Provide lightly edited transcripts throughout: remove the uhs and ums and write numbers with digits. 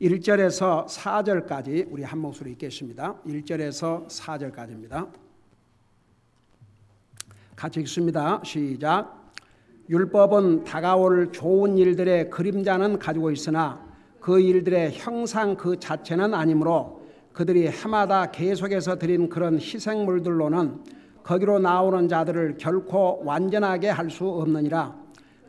1절에서 4절까지 우리 한 목소리 읽겠습니다. 1절에서 4절까지입니다. 같이 읽습니다. 시작. 율법은 다가올 좋은 일들의 그림자는 가지고 있으나 그 일들의 형상 그 자체는 아니므로 그들이 해마다 계속해서 드린 그런 희생물들로는 거기로 나오는 자들을 결코 완전하게 할 수 없느니라.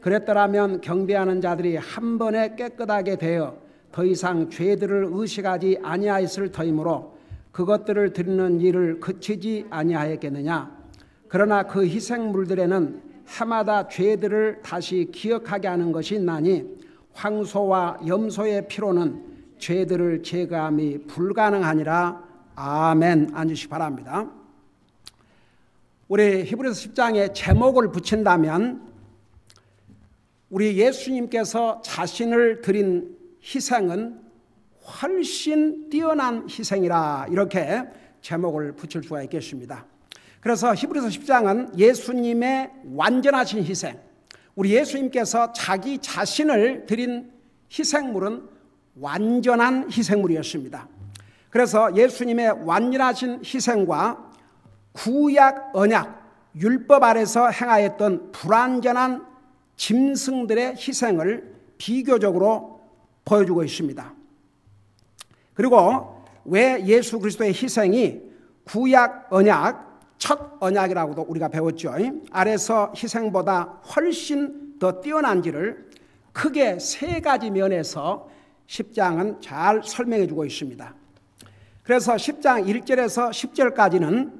그랬더라면 경배하는 자들이 한 번에 깨끗하게 되어 더 이상 죄들을 의식하지 아니하였을 터이므로 그것들을 드리는 일을 그치지 아니하였겠느냐. 그러나 그 희생물들에는 해마다 죄들을 다시 기억하게 하는 것이 있나니 황소와 염소의 피로는 죄들을 제거함이 불가능하니라. 아멘. 앉으시기 바랍니다. 우리 히브리서 10장에 제목을 붙인다면 우리 예수님께서 자신을 드린 희생은 훨씬 뛰어난 희생이라, 이렇게 제목을 붙일 수가 있겠습니다. 그래서 히브리서 10장은 예수님의 완전하신 희생, 우리 예수님께서 자기 자신을 드린 희생물은 완전한 희생물이었습니다. 그래서 예수님의 완전하신 희생과 구약 언약 율법 아래서 행하였던 불완전한 짐승들의 희생을 비교적으로 보여주고 있습니다. 그리고 왜 예수 그리스도의 희생이 구약 언약, 첫 언약이라고도 우리가 배웠죠. 아래서 희생보다 훨씬 더 뛰어난지를 크게 세 가지 면에서 10장은 잘 설명해 주고 있습니다. 그래서 10장 1절에서 10절까지는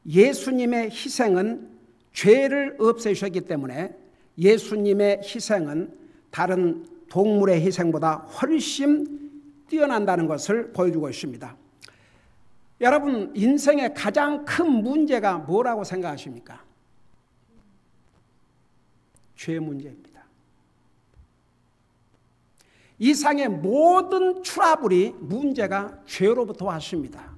예수님의 희생은 죄를 없애셨기 때문에 예수님의 희생은 다른 동물의 희생보다 훨씬 뛰어난다는 것을 보여주고 있습니다. 여러분, 인생의 가장 큰 문제가 뭐라고 생각하십니까? 죄 문제입니다. 이 상의 모든 트러블이 문제가 죄로부터 왔습니다.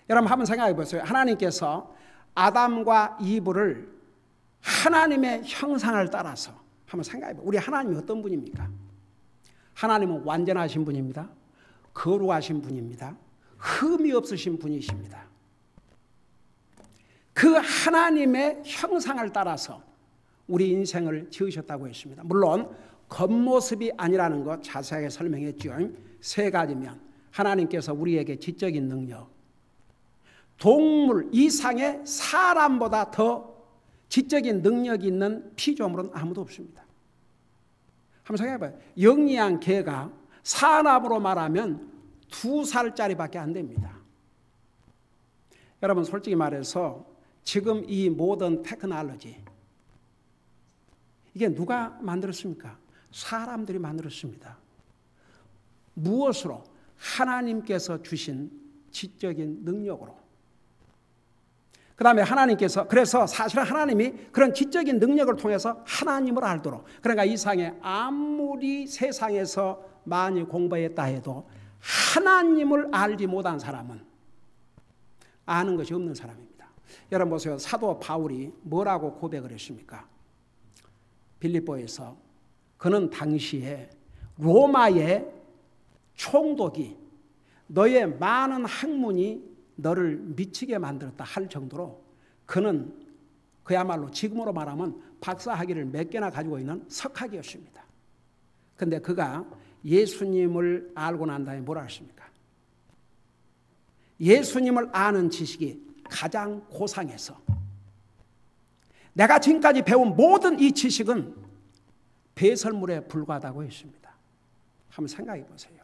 여러분 한번 생각해 보세요. 하나님께서 아담과 이브를 하나님의 형상을 따라서 한번 생각해 보세요. 우리 하나님이 어떤 분입니까? 하나님은 완전하신 분입니다. 거룩하신 분입니다. 흠이 없으신 분이십니다. 그 하나님의 형상을 따라서 우리 인생을 지으셨다고 했습니다. 물론 겉모습이 아니라는 것 자세하게 설명했죠. 세 가지면 하나님께서 우리에게 지적인 능력, 동물 이상의 사람보다 더 지적인 능력이 있는 피조물은 아무도 없습니다. 한번 생각해봐요. 영리한 개가 사람으로 말하면 2살짜리밖에 안 됩니다. 여러분 솔직히 말해서 지금 이 모던 테크놀로지, 이게 누가 만들었습니까? 사람들이 만들었습니다. 무엇으로? 하나님께서 주신 지적인 능력으로. 그 다음에 하나님께서, 그래서 사실은 하나님이 그런 지적인 능력을 통해서 하나님을 알도록, 그러니까 이 상에 아무리 세상에서 많이 공부했다 해도 하나님을 알지 못한 사람은 아는 것이 없는 사람입니다. 여러분 보세요. 사도 바울이 뭐라고 고백을 했습니까? 빌립보에서 그는 당시에 로마의 총독이 너의 많은 학문이 너를 미치게 만들었다 할 정도로 그는 그야말로 지금으로 말하면 박사학위를 몇 개나 가지고 있는 석학이었습니다. 그런데 그가 예수님을 알고 난 다음에 뭐라 했습니까? 예수님을 아는 지식이 가장 고상해서 내가 지금까지 배운 모든 이 지식은 배설물에 불과하다고 했습니다. 한번 생각해 보세요.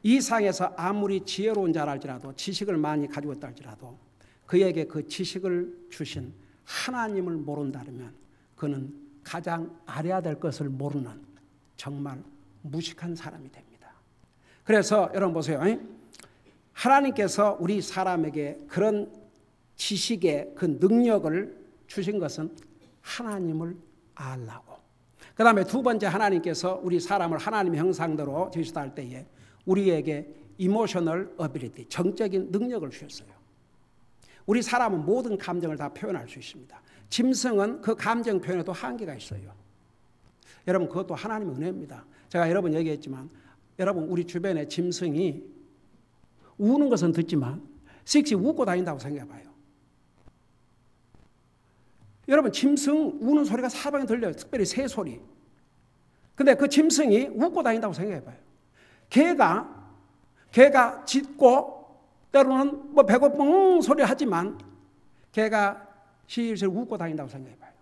이 상에서 아무리 지혜로운 자랄지라도 지식을 많이 가지고 있다 할지라도 그에게 그 지식을 주신 하나님을 모른다면 그는 가장 알아야 될 것을 모르는 정말 무식한 사람이 됩니다. 그래서 여러분 보세요. 하나님께서 우리 사람에게 그런 지식의 그 능력을 주신 것은 하나님을 알라고. 그 다음에 두 번째, 하나님께서 우리 사람을 하나님의 형상대로 지으셨다 할 때에 우리에게 이모셔널 어빌리티, 정적인 능력을 주셨어요. 우리 사람은 모든 감정을 다 표현할 수 있습니다. 짐승은 그 감정 표현에도 한계가 있어요. 여러분 그것도 하나님의 은혜입니다. 제가 여러 번 얘기했지만 여러분 우리 주변에 짐승이 우는 것은 듣지만 씩씩 웃고 다닌다고 생각해봐요. 여러분 짐승 우는 소리가 사방에 들려요. 특별히 새 소리. 근데 그 짐승이 웃고 다닌다고 생각해봐요. 개가 짖고 때로는 뭐 배고픔 소리 하지만 개가 실실 웃고 다닌다고 생각해봐요.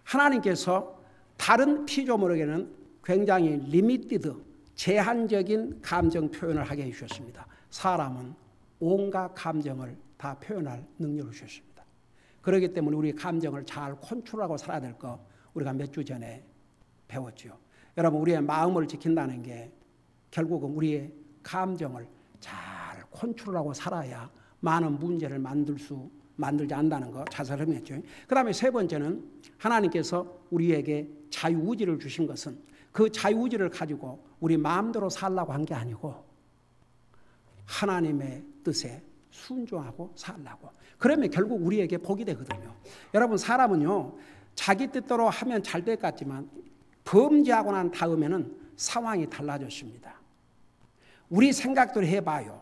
하나님께서 다른 피조물에게는 굉장히 리미티드, 제한적인 감정 표현을 하게 해주셨습니다. 사람은 온갖 감정을 다 표현할 능력을 주셨습니다. 그렇기 때문에 우리 감정을 잘 컨트롤하고 살아야 될 거 우리가 몇 주 전에 배웠죠. 여러분 우리의 마음을 지킨다는 게 결국은 우리의 감정을 잘 컨트롤하고 살아야 많은 문제를 만들지 않는다는 거 잘 설명했죠. 그 다음에 세 번째는 하나님께서 우리에게 자유의지를 주신 것은 그 자유의지를 가지고 우리 마음대로 살라고 한 게 아니고 하나님의 뜻에 순종하고 살라고. 그러면 결국 우리에게 복이 되거든요. 여러분 사람은요 자기 뜻대로 하면 잘 될 것 같지만 범죄하고 난 다음에는 상황이 달라졌습니다. 우리 생각대로 해봐요.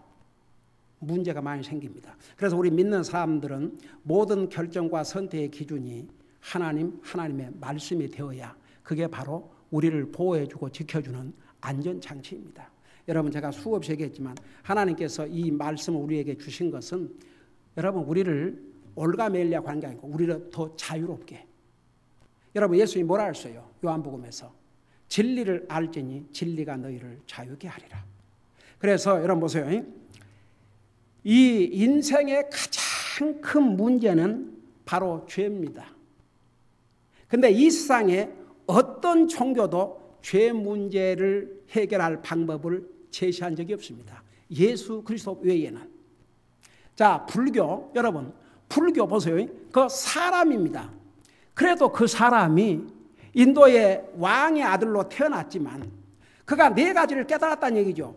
문제가 많이 생깁니다. 그래서 우리 믿는 사람들은 모든 결정과 선택의 기준이 하나님의 말씀이 되어야 그게 바로 우리를 보호해주고 지켜주는 안전장치입니다. 여러분 제가 수없이 얘기했지만 하나님께서 이 말씀을 우리에게 주신 것은 여러분 우리를 올가매려고 한 게 아니고 우리를 더 자유롭게. 여러분 예수님이 뭐라 했어요? 요한복음에서 진리를 알지니 진리가 너희를 자유케 하리라. 그래서 여러분 보세요. 이 인생의 가장 큰 문제는 바로 죄입니다. 근데 이 세상에 어떤 종교도 죄 문제를 해결할 방법을 제시한 적이 없습니다. 예수 그리스도 외에는. 자, 불교, 여러분, 불교 보세요. 그 사람입니다. 그래도 그 사람이 인도의 왕의 아들로 태어났지만 그가 네 가지를 깨달았다는 얘기죠.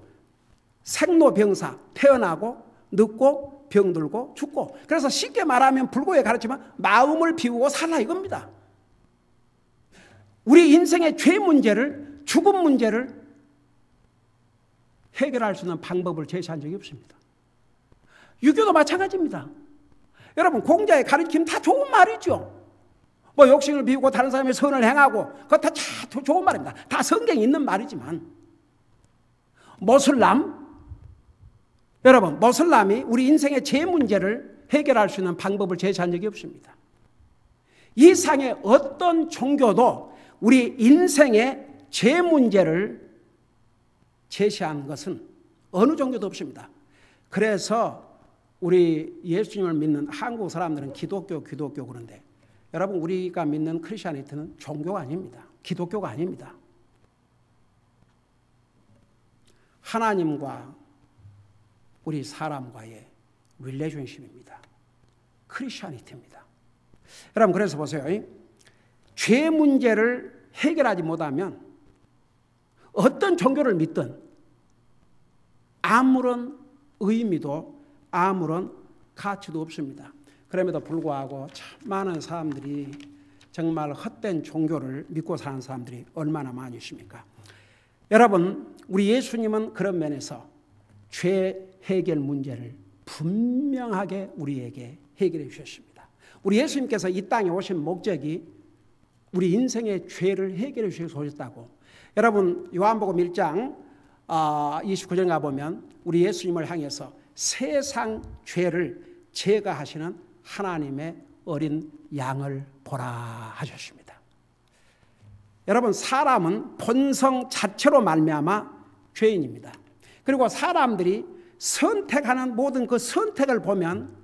생로병사, 태어나고 늙고 병들고 죽고. 그래서 쉽게 말하면 불교에 가르치면 마음을 비우고 살라 이겁니다. 우리 인생의 죄 문제를, 죽음 문제를 해결할 수 있는 방법을 제시한 적이 없습니다. 유교도 마찬가지입니다. 여러분 공자의 가르침 다 좋은 말이죠. 뭐 욕심을 비우고 다른 사람의 선을 행하고 그거 다 좋은 말입니다. 다 성경에 있는 말이지만 여러분 모슬람이 우리 인생의 죄 문제를 해결할 수 있는 방법을 제시한 적이 없습니다. 이 상의 어떤 종교도 우리 인생의 죄 문제를 제시한 것은 어느 종교도 없습니다. 그래서 우리 예수님을 믿는 한국 사람들은 기독교 그런데 여러분 우리가 믿는 크리스천이트는 종교가 아닙니다. 기독교가 아닙니다. 하나님과 우리 사람과의 릴레이션십입니다. 크리스천이트입니다. 여러분 그래서 보세요. 죄 문제를 해결하지 못하면 어떤 종교를 믿든 아무런 의미도 아무런 가치도 없습니다. 그럼에도 불구하고 참 많은 사람들이 정말 헛된 종교를 믿고 사는 사람들이 얼마나 많이 있습니까? 여러분 우리 예수님은 그런 면에서 죄 해결 문제를 분명하게 우리에게 해결해 주셨습니다. 우리 예수님께서 이 땅에 오신 목적이 우리 인생의 죄를 해결해 주셔서 오셨다고. 여러분 요한복음 1장 29절 가보면 우리 예수님을 향해서 세상 죄를 제거하시는 하나님의 어린 양을 보라 하셨습니다. 여러분 사람은 본성 자체로 말미암아 죄인입니다. 그리고 사람들이 선택하는 모든 그 선택을 보면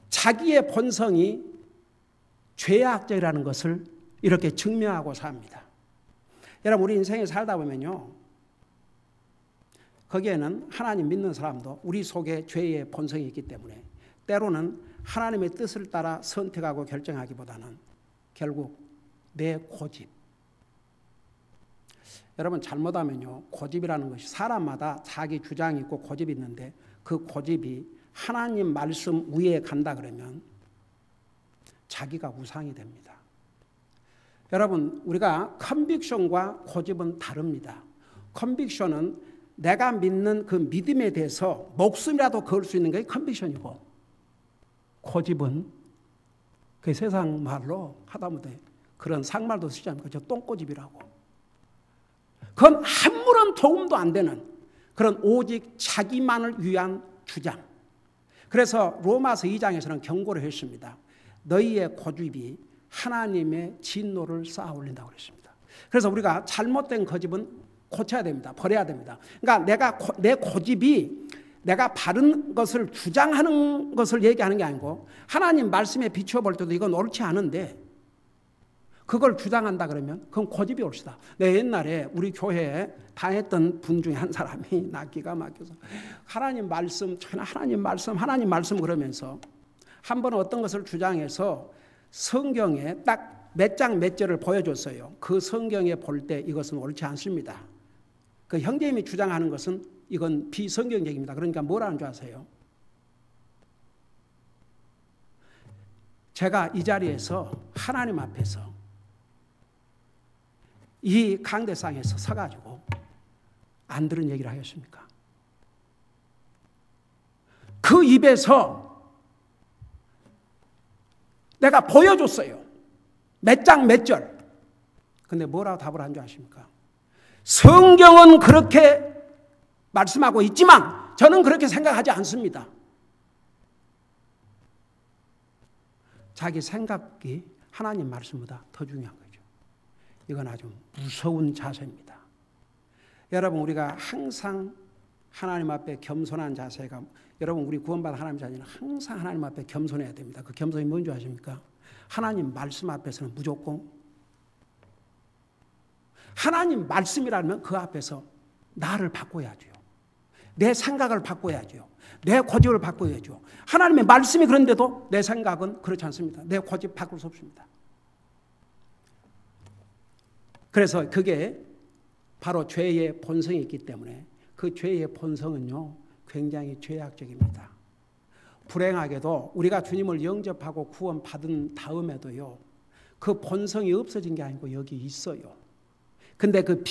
자기의 본성이 죄악적이라는 것을 이렇게 증명하고 삽니다. 여러분 우리 인생에 살다 보면요 거기에는 하나님 믿는 사람도 우리 속에 죄의 본성이 있기 때문에 때로는 하나님의 뜻을 따라 선택하고 결정하기보다는 결국 내 고집. 여러분 잘못하면요 고집이라는 것이 사람마다 자기 주장이 있고 고집이 있는데 그 고집이 하나님 말씀 위에 간다 그러면 자기가 우상이 됩니다. 여러분, 우리가 컨빅션과 고집은 다릅니다. 컨빅션은 내가 믿는 그 믿음에 대해서 목숨이라도 걸 수 있는 게 컨빅션이고, 고집은 그 세상 말로 하다못해 그런 상말도 쓰지 않고 저 똥고집이라고. 그건 아무런 도움도 안 되는 그런 오직 자기만을 위한 주장. 그래서 로마서 2장에서는 경고를 했습니다. 너희의 고집이 하나님의 진노를 쌓아 올린다고 그랬습니다. 그래서 우리가 잘못된 고집은 고쳐야 됩니다. 버려야 됩니다. 그러니까 내 고집이 내가 바른 것을 주장하는 것을 얘기하는 게 아니고, 하나님 말씀에 비추어 볼 때도 이건 옳지 않은데 그걸 주장한다 그러면 그건 고집이 옳시다. 내 옛날에 우리 교회에 다녔던 분 중에 한 사람이 나 기가 막혀서 하나님 말씀 그러면서 한 번 어떤 것을 주장해서 성경에 딱 몇 장 몇 절을 보여줬어요. 그 성경에 볼 때 이것은 옳지 않습니다. 그 형제님이 주장하는 것은 이건 비성경적입니다. 그러니까 뭐라는 줄 아세요? 제가 이 자리에서 하나님 앞에서 이 강대상에서 서가지고 안 들은 얘기를 하겠습니까? 그 입에서 내가 보여줬어요. 몇 장 몇 절. 근데 뭐라고 답을 한 줄 아십니까? 성경은 그렇게 말씀하고 있지만 저는 그렇게 생각하지 않습니다. 자기 생각이 하나님 말씀보다 더 중요한 거죠. 이건 아주 무서운 자세입니다. 여러분, 우리가 항상 하나님 앞에 겸손한 자세가, 여러분 우리 구원받은 하나님 자녀는 항상 하나님 앞에 겸손해야 됩니다. 그 겸손이 뭔지 아십니까? 하나님 말씀 앞에서는 무조건, 하나님 말씀이라면 그 앞에서 나를 바꿔야죠. 내 생각을 바꿔야죠. 내 고집을 바꿔야죠. 하나님의 말씀이 그런데도 내 생각은 그렇지 않습니다. 내 고집 바꿀 수 없습니다. 그래서 그게 바로 죄의 본성이 있기 때문에 그 죄의 본성은요, 굉장히 죄악적입니다. 불행하게도 우리가 주님을 영접하고 구원받은 다음에도요, 그 본성이 없어진 게 아니고 여기 있어요. 근데 그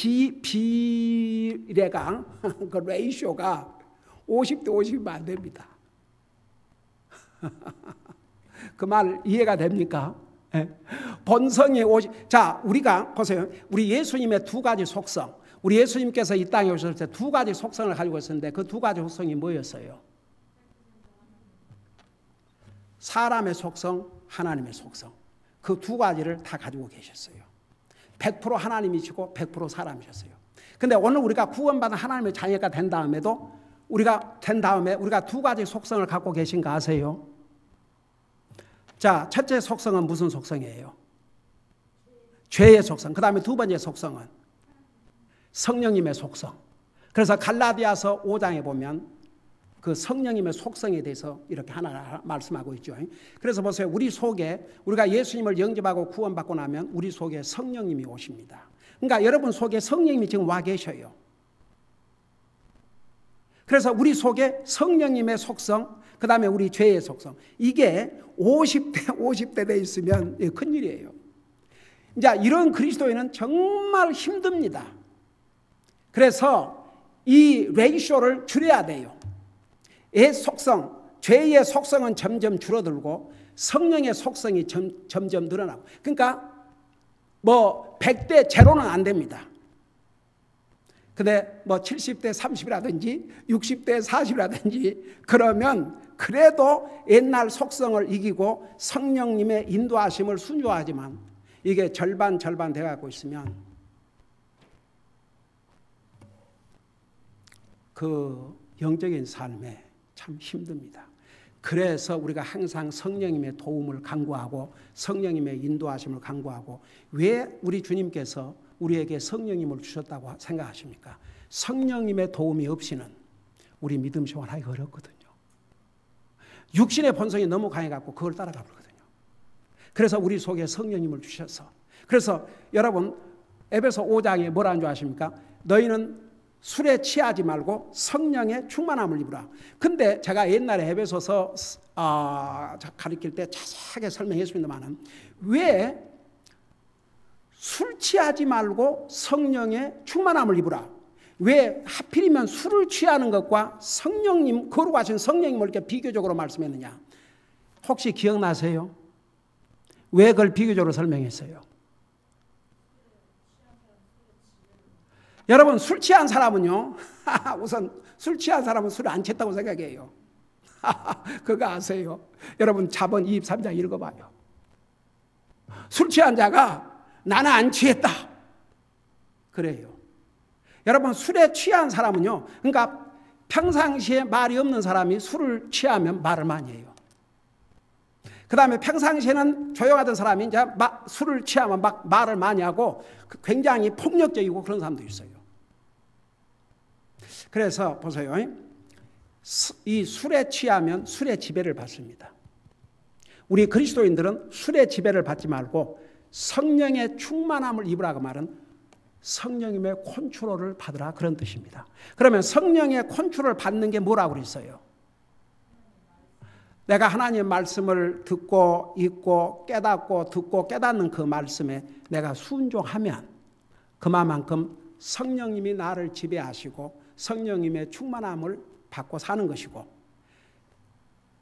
비례가, 그 레이쇼가 50대 50이면 안 됩니다. 그 말 이해가 됩니까? 네. 본성이 50. 자, 우리가 보세요. 우리 예수님의 두 가지 속성. 우리 예수님께서 이 땅에 오셨을 때 두 가지 속성을 가지고 있었는데 그 두 가지 속성이 뭐였어요? 사람의 속성, 하나님의 속성. 그 두 가지를 다 가지고 계셨어요. 100% 하나님이시고 100% 사람이셨어요. 근데 오늘 우리가 구원받은 하나님의 자녀가 된 다음에도 우리가 두 가지 속성을 갖고 계신가 아세요? 자, 첫째 속성은 무슨 속성이에요? 죄의 속성. 그 다음에 두 번째 속성은 성령님의 속성. 그래서 갈라디아서 5장에 보면 그 성령님의 속성에 대해서 이렇게 하나 말씀하고 있죠. 그래서 보세요. 우리 속에, 우리가 예수님을 영접하고 구원받고 나면 우리 속에 성령님이 오십니다. 그러니까 여러분 속에 성령님이 지금 와 계셔요. 그래서 우리 속에 성령님의 속성, 그 다음에 우리 죄의 속성, 이게 50대 돼 있으면 큰일이에요. 이제 이런 그리스도인은 정말 힘듭니다. 그래서 이 레이쇼를 줄여야 돼요. 죄의 속성은 점점 줄어들고 성령의 속성이 점점 늘어나고. 그러니까 뭐 100대 0는 안 됩니다. 근데 뭐 70대 30이라든지 60대 40이라든지 그러면 그래도 옛날 속성을 이기고 성령님의 인도하심을 순종하지만 이게 절반 돼가고 있으면 그 영적인 삶에 참 힘듭니다. 그래서 우리가 항상 성령님의 도움을 간구하고 성령님의 인도하심을 간구하고, 왜 우리 주님께서 우리에게 성령님을 주셨다고 생각하십니까? 성령님의 도움이 없이는 우리 믿음 생활하기 어렵거든요. 육신의 본성이 너무 강해갖고 그걸 따라가 버리거든요. 그래서 우리 속에 성령님을 주셔서, 그래서 여러분 에베소 5장에 뭐라는 줄 아십니까? 너희는 술에 취하지 말고 성령의 충만함을 입으라. 근데 제가 옛날에 에베소서 가르칠 때 자세하게 설명했습니다만 왜 취하지 말고 성령의 충만함을 입으라. 왜 하필이면 술을 취하는 것과 성령님, 거룩하신 성령님을 이렇게 비교적으로 말씀했느냐? 혹시 기억나세요? 왜 그걸 비교적으로 설명했어요? 여러분, 술 취한 사람은요, 우선 술 취한 사람은 술을 안 취했다고 생각해요. 그거 아세요? 여러분, 잠언 23장 읽어봐요. 술 취한 자가 나는 안 취했다 그래요. 여러분, 술에 취한 사람은요, 그러니까 평상시에 말이 없는 사람이 술을 취하면 말을 많이 해요. 그 다음에 평상시에는 조용하던 사람이 이제 술을 취하면 막 말을 많이 하고 굉장히 폭력적이고 그런 사람도 있어요. 그래서 보세요. 이 술에 취하면 술의 지배를 받습니다. 우리 그리스도인들은 술의 지배를 받지 말고 성령의 충만함을 입으라고 말은 성령님의 컨트롤을 받으라, 그런 뜻입니다. 그러면 성령의 컨트롤을 받는 게 뭐라고 그랬어요? 내가 하나님의 말씀을 듣고 읽고 깨닫고 듣고 깨닫는 그 말씀에 내가 순종하면 그만큼 성령님이 나를 지배하시고 성령님의 충만함을 받고 사는 것이고,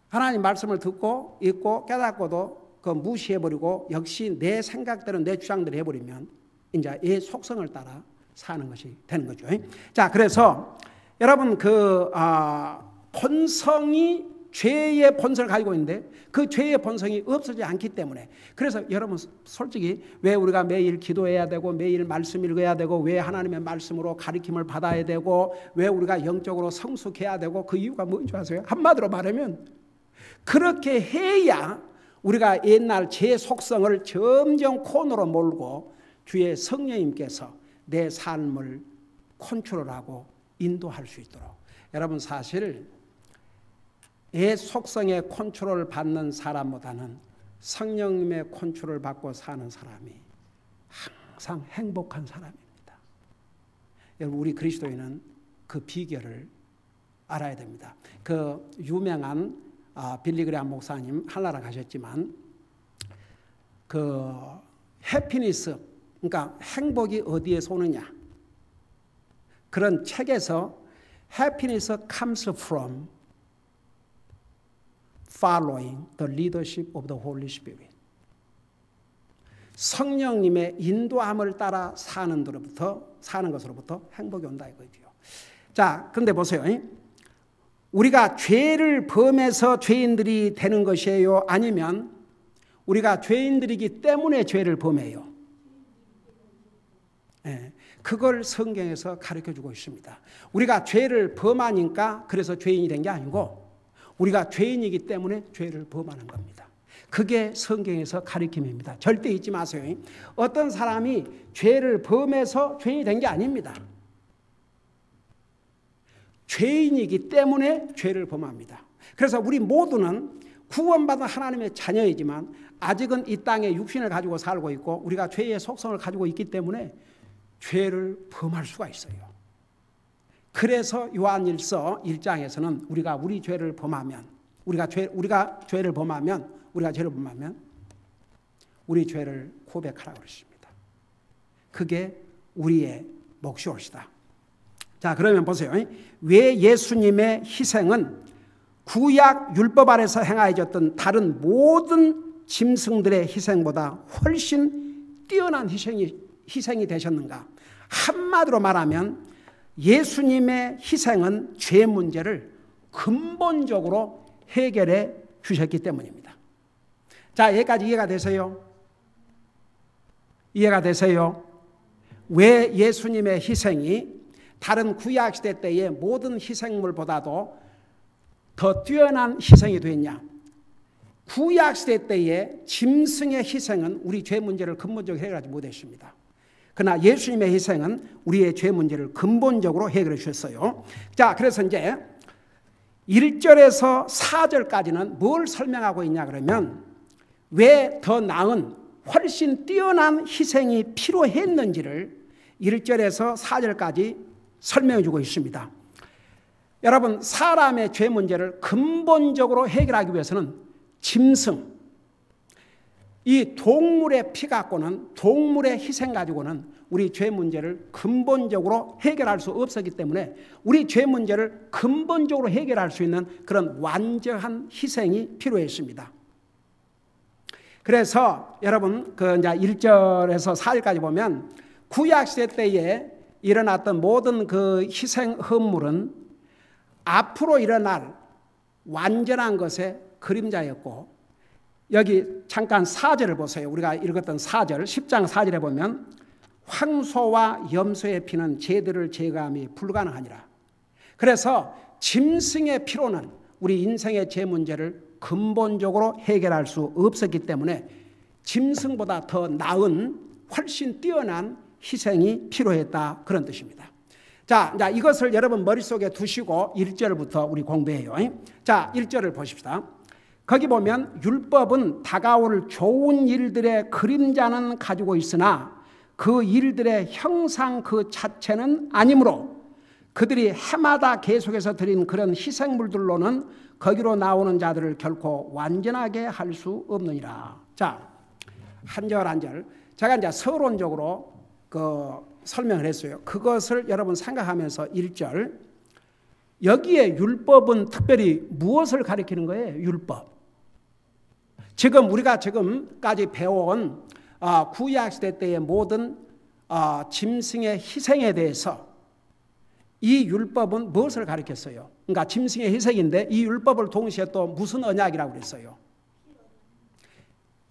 하나님 말씀을 듣고 읽고 깨닫고도 그 무시해버리고 역시 내 생각대로 내 주장대로 해버리면 이제 이 속성을 따라 사는 것이 되는 거죠. 자, 그래서 여러분 본성이 죄의 본성을 가지고 있는데 그 죄의 본성이 없어지지 않기 때문에, 그래서 여러분 솔직히 왜 우리가 매일 기도해야 되고 매일 말씀 읽어야 되고 왜 하나님의 말씀으로 가르침을 받아야 되고 왜 우리가 영적으로 성숙해야 되고, 그 이유가 뭔지 아세요? 한마디로 말하면 그렇게 해야 우리가 옛날 제 속성을 점점 코너로 몰고 주의 성령님께서 내 삶을 컨트롤하고 인도할 수 있도록. 여러분, 사실 내 속성의 컨트롤을 받는 사람보다는 성령님의 컨트롤을 받고 사는 사람이 항상 행복한 사람입니다. 여러분, 우리 그리스도인은 그 비결을 알아야 됩니다. 그 유명한 빌리그레암 목사님 하늘나라 가셨지만 그 해피니스, 그러니까 행복이 어디에서 오느냐, 그런 책에서 happiness comes from following the leadership of the Holy Spirit. 성령님의 인도함을 따라 사는 것으로부터 행복이 온다 이거죠. 자, 그런데 보세요. 우리가 죄를 범해서 죄인들이 되는 것이에요? 아니면 우리가 죄인들이기 때문에 죄를 범해요? 네, 그걸 성경에서 가르쳐주고 있습니다. 우리가 죄를 범하니까 그래서 죄인이 된 게 아니고 우리가 죄인이기 때문에 죄를 범하는 겁니다. 그게 성경에서 가르침입니다. 절대 잊지 마세요. 어떤 사람이 죄를 범해서 죄인이 된 게 아닙니다. 죄인이기 때문에 죄를 범합니다. 그래서 우리 모두는 구원받은 하나님의 자녀이지만 아직은 이 땅에 육신을 가지고 살고 있고 우리가 죄의 속성을 가지고 있기 때문에 죄를 범할 수가 있어요. 그래서 요한일서 1장에서는 우리가 우리 죄를 범하면 우리 죄를 고백하라고 그랬습니다. 그게 우리의 몫이옵시다. 자, 그러면 보세요. 왜 예수님의 희생은 구약 율법 아래서 행하여졌던 다른 모든 짐승들의 희생보다 훨씬 뛰어난 희생이 되셨는가? 한마디로 말하면 예수님의 희생은 죄 문제를 근본적으로 해결해 주셨기 때문입니다. 자, 여기까지 이해가 되세요? 이해가 되세요? 왜 예수님의 희생이 다른 구약시대 때의 모든 희생물보다도 더 뛰어난 희생이 됐냐? 구약시대 때의 짐승의 희생은 우리 죄 문제를 근본적으로 해결하지 못했습니다. 그러나 예수님의 희생은 우리의 죄 문제를 근본적으로 해결해 주셨어요. 자, 그래서 이제 1절에서 4절까지는 뭘 설명하고 있냐 그러면 왜 더 나은 훨씬 뛰어난 희생이 필요했는지를 1절에서 4절까지 설명해 주고 있습니다. 여러분, 사람의 죄 문제를 근본적으로 해결하기 위해서는 짐승, 이 동물의 피 갖고는, 동물의 희생 가지고는 우리 죄 문제를 근본적으로 해결할 수 없었기 때문에 우리 죄 문제를 근본적으로 해결할 수 있는 그런 완전한 희생이 필요했습니다. 그래서 여러분 그 이제 1절에서 4절까지 보면 구약시대 때에 일어났던 모든 그 희생 헌물은 앞으로 일어날 완전한 것의 그림자였고, 여기 잠깐 4절을 보세요. 우리가 읽었던 4절, 10장 4절에 보면 황소와 염소의 피는 죄들을 제거함이 불가능하니라. 그래서 짐승의 피로는 우리 인생의 죄 문제를 근본적으로 해결할 수 없었기 때문에 짐승보다 더 나은 훨씬 뛰어난 희생이 필요했다, 그런 뜻입니다. 자, 이것을 여러분 머릿속에 두시고 1절부터 우리 공부해요. 자, 1절을 보십시다. 거기 보면 율법은 다가올 좋은 일들의 그림자는 가지고 있으나 그 일들의 형상 그 자체는 아니므로 그들이 해마다 계속해서 드린 그런 희생물들로는 거기로 나오는 자들을 결코 완전하게 할 수 없느니라. 자, 한 절 한 절 제가 이제 서론적으로 설명을 했어요. 그것을 여러분 생각하면서 1절, 여기에 율법은 특별히 무엇을 가리키는 거예요? 율법. 지금 우리가 지금까지 배워온 구약시대 때의 모든 짐승의 희생에 대해서 이 율법은 무엇을 가리켰어요? 그러니까 짐승의 희생인데 이 율법을 동시에 또 무슨 언약이라고 그랬어요?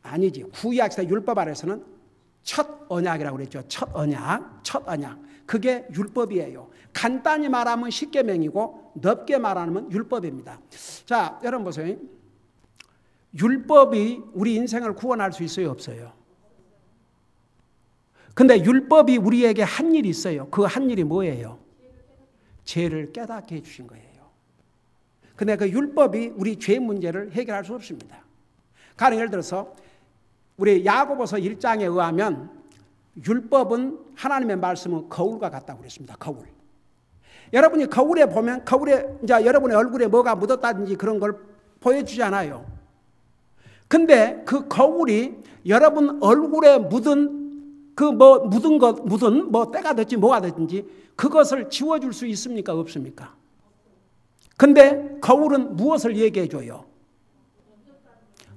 아니지. 구약시대 율법 아래서는 첫 언약이라고 그랬죠. 첫 언약. 그게 율법이에요. 간단히 말하면 십계명이고 넓게 말하면 율법입니다. 자, 여러분 보세요. 율법이 우리 인생을 구원할 수 있어요, 없어요? 근데 율법이 우리에게 한 일이 있어요. 그 한 일이 뭐예요? 죄를 깨닫게 해주신 거예요. 근데 그 율법이 우리 죄 문제를 해결할 수 없습니다. 가령 예를 들어서 우리 야고보서 1장에 의하면 율법은, 하나님의 말씀은 거울과 같다고 그랬습니다. 거울. 여러분이 거울에 보면 거울에 이제 여러분의 얼굴에 뭐가 묻었다든지 그런 걸 보여주잖아요. 근데 그 거울이 여러분 얼굴에 묻은 그 묻은 때가 됐지 뭐가 됐든지 그것을 지워줄 수 있습니까? 없습니까? 근데 거울은 무엇을 얘기해 줘요?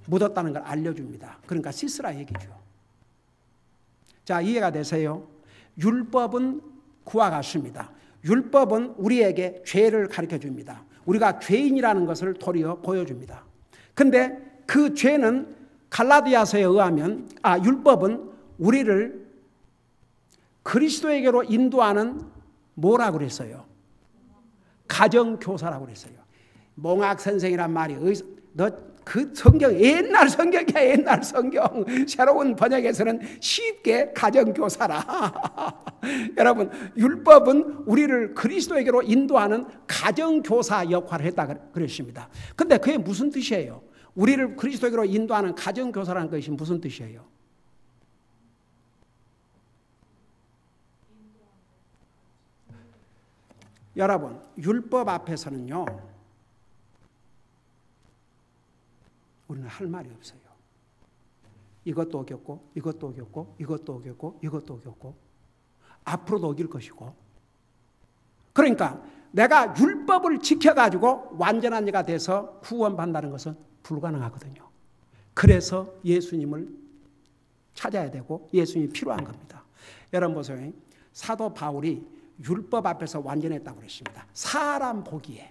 묻었다는 걸 알려줍니다. 그러니까 씻으라 얘기죠. 자, 이해가 되세요? 율법은 그와 같습니다. 율법은 우리에게 죄를 가르쳐 줍니다. 우리가 죄인이라는 것을 도리어 보여줍니다. 근데 그 죄는 갈라디아서에 의하면 율법은 우리를 그리스도에게로 인도하는 뭐라고 그랬어요? 가정교사라고 그랬어요. 몽학 선생이란 말이 그 성경, 옛날 성경이야, 옛날 성경. 새로운 번역에서는 쉽게 가정교사라. 여러분, 율법은 우리를 그리스도에게로 인도하는 가정교사 역할을 했다 그랬습니다. 근데 그게 무슨 뜻이에요? 우리를 그리스도에게로 인도하는 가정교사라는 것이 무슨 뜻이에요? 여러분, 율법 앞에서는요, 우리는 할 말이 없어요. 이것도 어겼고, 이것도 어겼고, 이것도 어겼고, 이것도 어겼고, 앞으로도 어길 것이고. 그러니까 내가 율법을 지켜가지고 완전한 이가 돼서 구원받는다는 것은 불가능하거든요. 그래서 예수님을 찾아야 되고 예수님이 필요한 겁니다. 여러분 보세요. 사도 바울이 율법 앞에서 완전했다고 그랬습니다. 사람 보기에.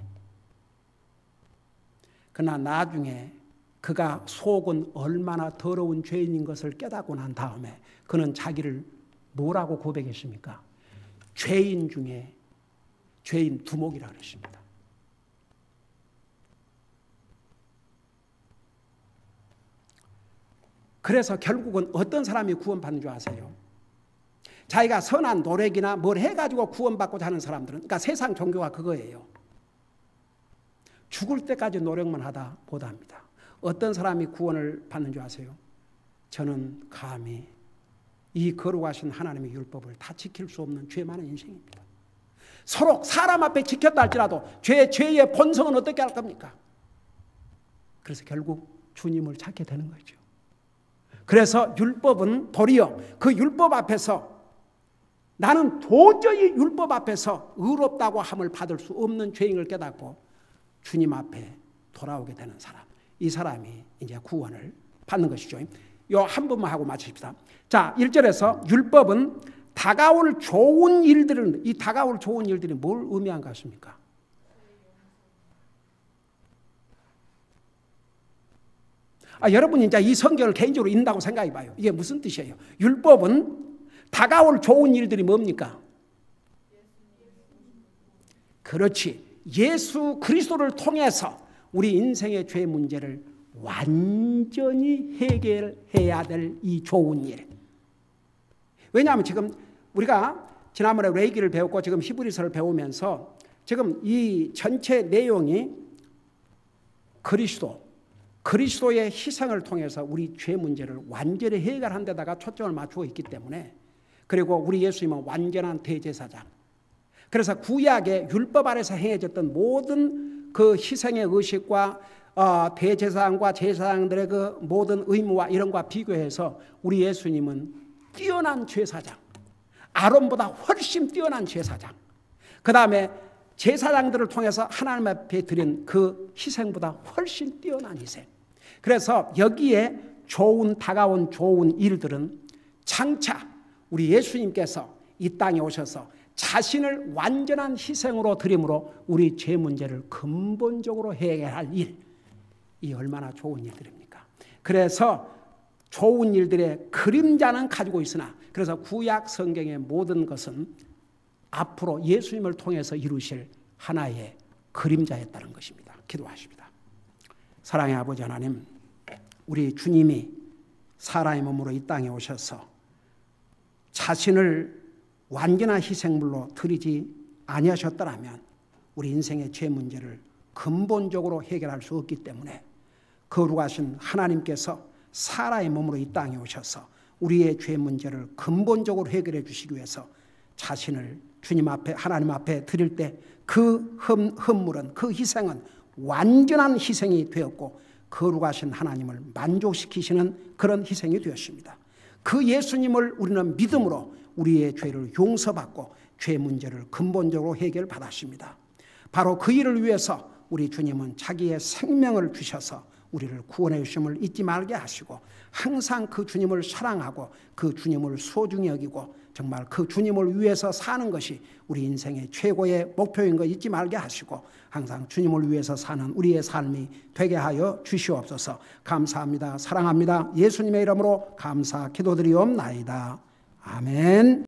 그러나 나중에 그가 속은 얼마나 더러운 죄인인 것을 깨닫고 난 다음에 그는 자기를 뭐라고 고백했습니까? 죄인 중에 죄인 두목이라고 그랬습니다. 그래서 결국은 어떤 사람이 구원받는 줄 아세요? 자기가 선한 노력이나 뭘 해가지고 구원받고자 하는 사람들은, 그러니까 세상 종교가 그거예요. 죽을 때까지 노력만 하다 보답니다. 어떤 사람이 구원을 받는 줄 아세요? 저는 감히 이 거룩하신 하나님의 율법을 다 지킬 수 없는 죄 많은 인생입니다. 서로 사람 앞에 지켰다 할지라도 죄의 본성은 어떻게 할 겁니까? 그래서 결국 주님을 찾게 되는 거죠. 그래서 율법은 도리어 그 율법 앞에서 나는 도저히 율법 앞에서 의롭다고 함을 받을 수 없는 죄인을 깨닫고 주님 앞에 돌아오게 되는 사람, 이 사람이 이제 구원을 받는 것이죠. 요 한 번만 하고 마칩시다. 자, 1절에서 율법은 다가올 좋은 일들을, 이 다가올 좋은 일들이 뭘 의미한 것 같습니까? 여러분이 이제 이 성경을 개인적으로 읽는다고 생각해 봐요. 이게 무슨 뜻이에요? 율법은 다가올 좋은 일들이 뭡니까? 그렇지. 예수 그리스도를 통해서 우리 인생의 죄 문제를 완전히 해결해야 될 이 좋은 일. 왜냐하면 지금 우리가 지난번에 레위기를 배웠고 지금 히브리서를 배우면서 지금 이 전체 내용이 그리스도의 희생을 통해서 우리 죄 문제를 완전히 해결한 데다가 초점을 맞추고 있기 때문에, 그리고 우리 예수님은 완전한 대제사장. 그래서 구약의 율법 아래서 행해졌던 모든 그 희생의 의식과 대제사장과 제사장들의 그 모든 의무와 이런 것과 비교해서 우리 예수님은 뛰어난 제사장, 아론보다 훨씬 뛰어난 제사장, 그 다음에 제사장들을 통해서 하나님 앞에 드린 그 희생보다 훨씬 뛰어난 희생. 그래서 여기에 다가온 좋은 일들은 장차 우리 예수님께서 이 땅에 오셔서 자신을 완전한 희생으로 드림으로 우리 죄 문제를 근본적으로 해결할 일, 이 얼마나 좋은 일들입니까? 그래서 좋은 일들의 그림자는 가지고 있으나, 그래서 구약 성경의 모든 것은 앞으로 예수님을 통해서 이루실 하나의 그림자였다는 것입니다. 기도하십니다. 사랑의 아버지 하나님, 우리 주님이 사람의 몸으로 이 땅에 오셔서 자신을 완전한 희생물로 드리지 아니하셨더라면 우리 인생의 죄 문제를 근본적으로 해결할 수 없기 때문에 거룩하신 하나님께서 사람의 몸으로 이 땅에 오셔서 우리의 죄 문제를 근본적으로 해결해 주시기 위해서 자신을 주님 앞에, 하나님 앞에 드릴 때 그 헌물은, 그 희생은 완전한 희생이 되었고 거룩하신 하나님을 만족시키시는 그런 희생이 되었습니다. 그 예수님을 우리는 믿음으로 우리의 죄를 용서받고 죄 문제를 근본적으로 해결받았습니다. 바로 그 일을 위해서 우리 주님은 자기의 생명을 주셔서 우리를 구원해 주심을 잊지 말게 하시고, 항상 그 주님을 사랑하고 그 주님을 소중히 여기고 정말 그 주님을 위해서 사는 것이 우리 인생의 최고의 목표인 거 잊지 말게 하시고, 항상 주님을 위해서 사는 우리의 삶이 되게 하여 주시옵소서. 감사합니다. 사랑합니다. 예수님의 이름으로 감사 기도드리옵나이다. 아멘.